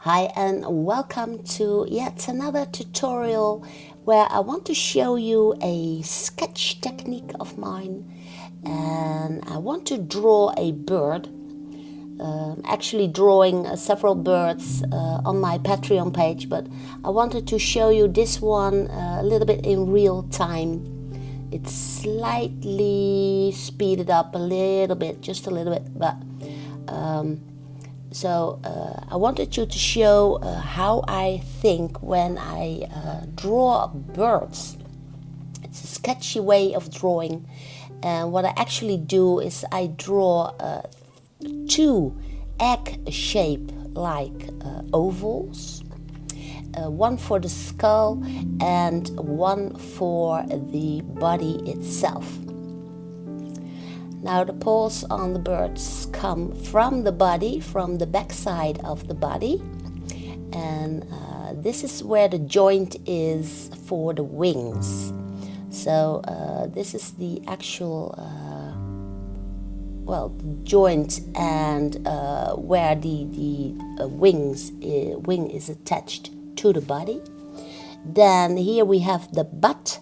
Hi and welcome to yet another tutorial where I want to show you a sketch technique of mine, and I want to draw a bird. Actually drawing several birds on my Patreon page, but I wanted to show you this one a little bit in real time. It's slightly speeded up a little bit, just a little bit, but so I wanted you to show how I think when I draw birds. It's a sketchy way of drawing, and what I actually do is I draw two egg-shape-like ovals, one for the skull and one for the body itself. Now the paws on the birds come from the body, from the back side of the body, and this is where the joint is for the wings. So this is the actual joint, and where the wing is attached to the body. Then here we have the butt,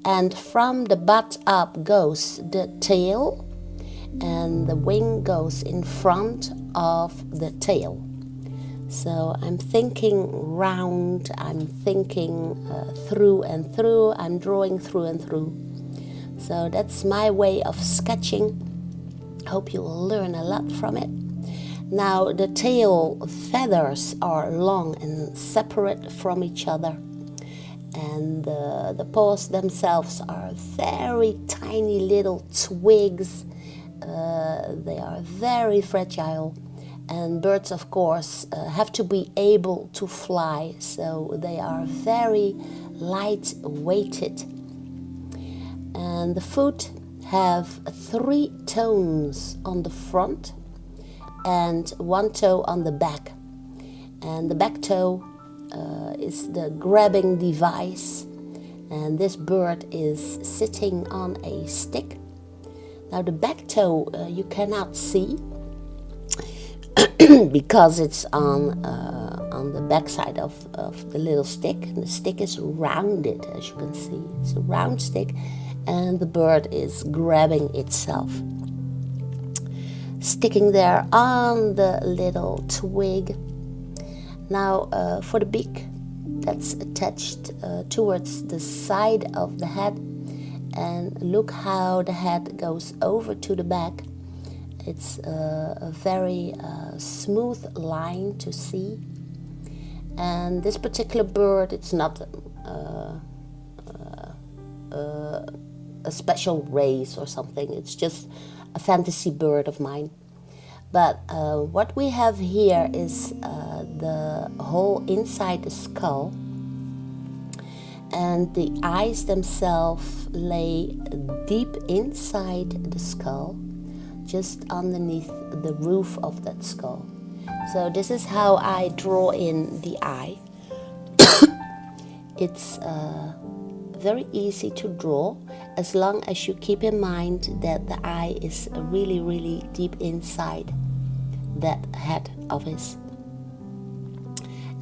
and from the butt up goes the tail, and the wing goes in front of the tail. So I'm thinking round, I'm thinking through and through, I'm drawing through and through. So that's my way of sketching. Hope you will learn a lot from it. Now the tail feathers are long and separate from each other, and the paws themselves are very tiny little twigs. They are very fragile, and birds of course have to be able to fly, so they are very light weighted. And the foot have 3 toes on the front and 1 toe on the back, and the back toe is the grabbing device, and this bird is sitting on a stick. Now the back toe you cannot see because it's on the back side of the little stick, and the stick is rounded, as you can see. It's a round stick, and the bird is grabbing itself, sticking there on the little twig. Now for the beak, that's attached towards the side of the head, and look how the head goes over to the back. It's a very smooth line to see, and this particular bird, it's not a special race or something, it's just a fantasy bird of mine. But what we have here is the hole inside the skull, and the eyes themselves lay deep inside the skull, just underneath the roof of that skull. So this is how I draw in the eye. It's very easy to draw, as long as you keep in mind that the eye is really, really deep inside that head of his.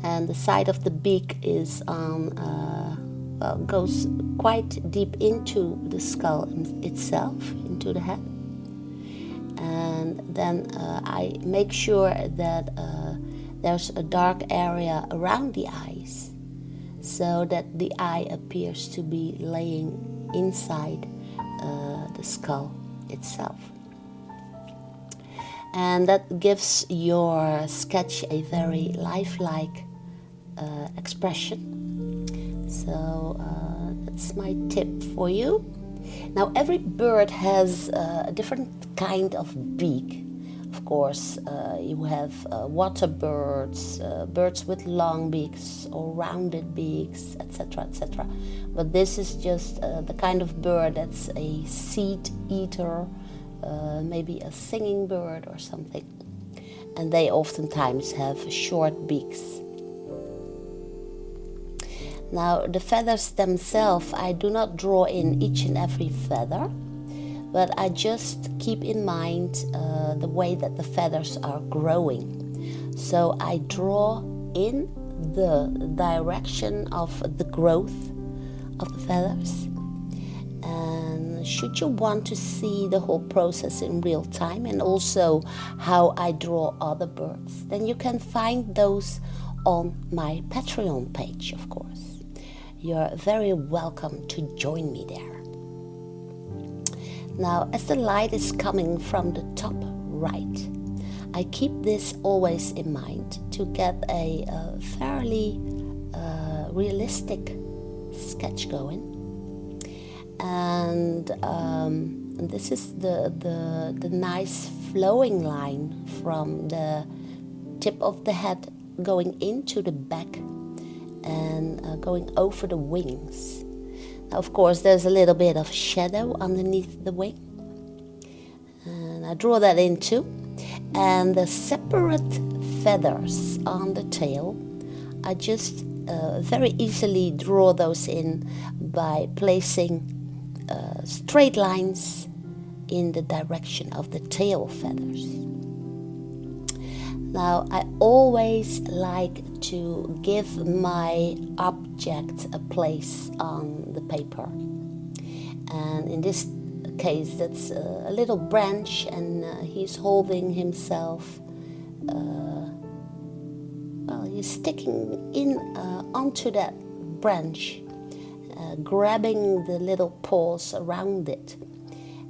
And the side of the beak is on goes quite deep into the skull itself, into the head. And then I make sure that there's a dark area around the eyes, so that the eye appears to be laying inside the skull itself. And that gives your sketch a very lifelike expression. So that's my tip for you. Now every bird has a different kind of beak. Of course, you have water birds, birds with long beaks or rounded beaks, etc., etc. But this is just the kind of bird that's a seed eater, maybe a singing bird or something. And they oftentimes have short beaks. Now the feathers themselves, I do not draw in each and every feather, but I just keep in mind the way that the feathers are growing. So I draw in the direction of the growth of the feathers. And should you want to see the whole process in real time and also how I draw other birds, then you can find those on my Patreon page, of course. You're very welcome to join me there. Now, as the light is coming from the top right, I keep this always in mind to get a fairly realistic sketch going. And this is the nice flowing line from the tip of the head going into the back and going over the wings. Now, of course, there's a little bit of shadow underneath the wing, and I draw that in too. And the separate feathers on the tail, I just very easily draw those in by placing straight lines in the direction of the tail feathers. Now, I always like to give my object a place on the paper. And in this case, that's a little branch, and he's holding himself, he's sticking in onto that branch, grabbing the little paws around it.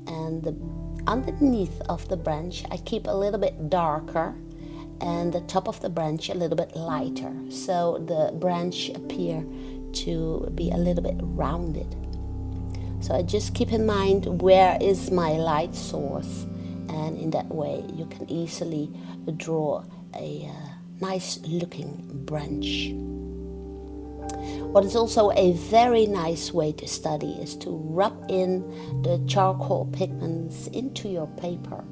And underneath of the branch, I keep a little bit darker, and the top of the branch a little bit lighter, so the branch appear to be a little bit rounded. So I just keep in mind where is my light source, and in that way you can easily draw a nice looking branch. What is also a very nice way to study is to rub in the charcoal pigments into your paper.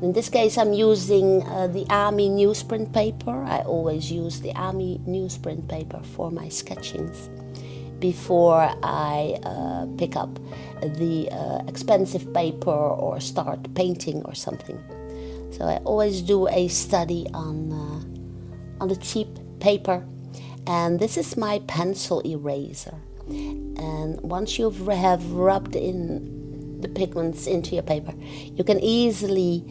In this case, I'm using the Army newsprint paper. I always use the Army newsprint paper for my sketchings before I pick up the expensive paper or start painting or something. So I always do a study on the cheap paper. And this is my pencil eraser. And once you have rubbed in the pigments into your paper, you can easily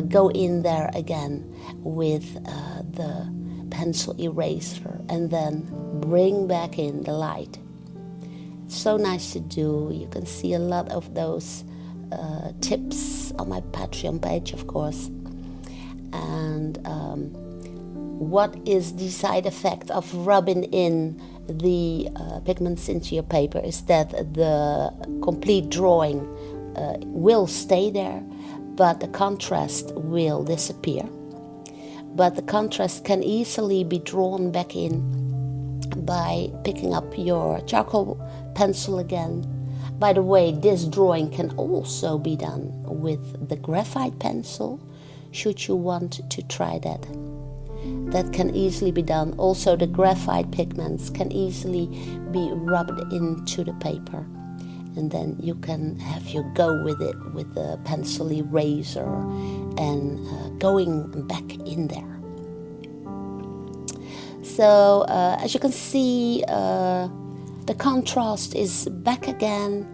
go in there again with the pencil eraser and then bring back in the light. It's so nice to do. You can see a lot of those tips on my Patreon page, of course. And what is the side effect of rubbing in the pigments into your paper is that the complete drawing will stay there, but the contrast will disappear. But the contrast can easily be drawn back in by picking up your charcoal pencil again. By the way, this drawing can also be done with the graphite pencil, should you want to try that. That can easily be done. Also, the graphite pigments can easily be rubbed into the paper, and then you can have your go with it with the pencil eraser and going back in there. So as you can see, the contrast is back again,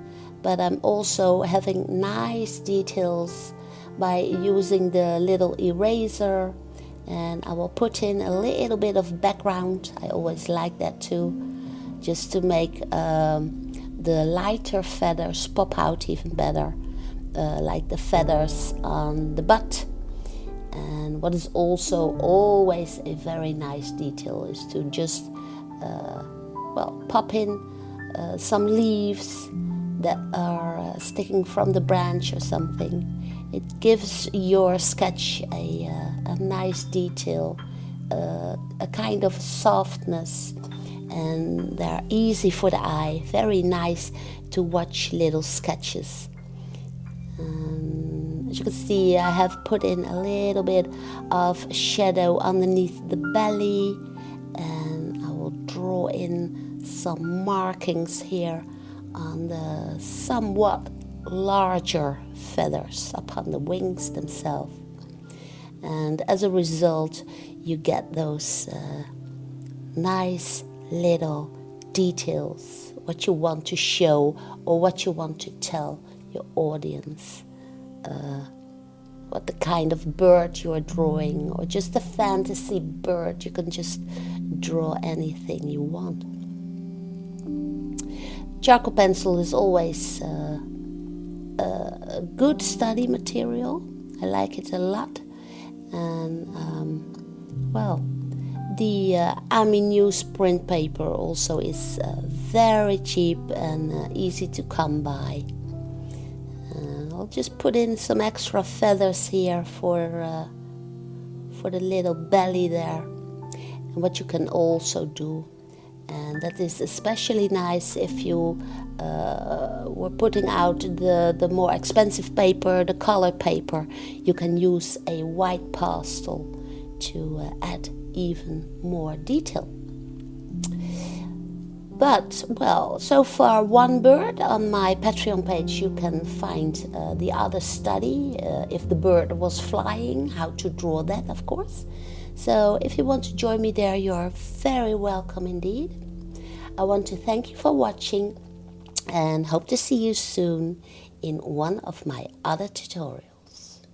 but I'm also having nice details by using the little eraser. And I will put in a little bit of background. I always like that too, just to make the lighter feathers pop out even better, like the feathers on the butt. And what is also always a very nice detail is to just pop in some leaves that are sticking from the branch or something. It gives your sketch a nice detail, a kind of softness, and they're easy for the eye, very nice to watch little sketches. As you can see, I have put in a little bit of shadow underneath the belly, and I will draw in some markings here on the somewhat larger feathers upon the wings themselves. And as a result, you get those nice little details, what you want to show or what you want to tell your audience, what the kind of bird you are drawing, or just a fantasy bird. You can just draw anything you want. Charcoal pencil is always a good study material. I like it a lot. And the Ami newsprint paper also is very cheap and easy to come by. I'll just put in some extra feathers here for the little belly there. And what you can also do, and that is especially nice if you were putting out the more expensive paper, the color paper, you can use a white pastel to add even more detail. But, well, so far one bird. On my Patreon page you can find the other study, if the bird was flying, how to draw that, of course. So if you want to join me there, you're very welcome indeed. I want to thank you for watching and hope to see you soon in one of my other tutorials.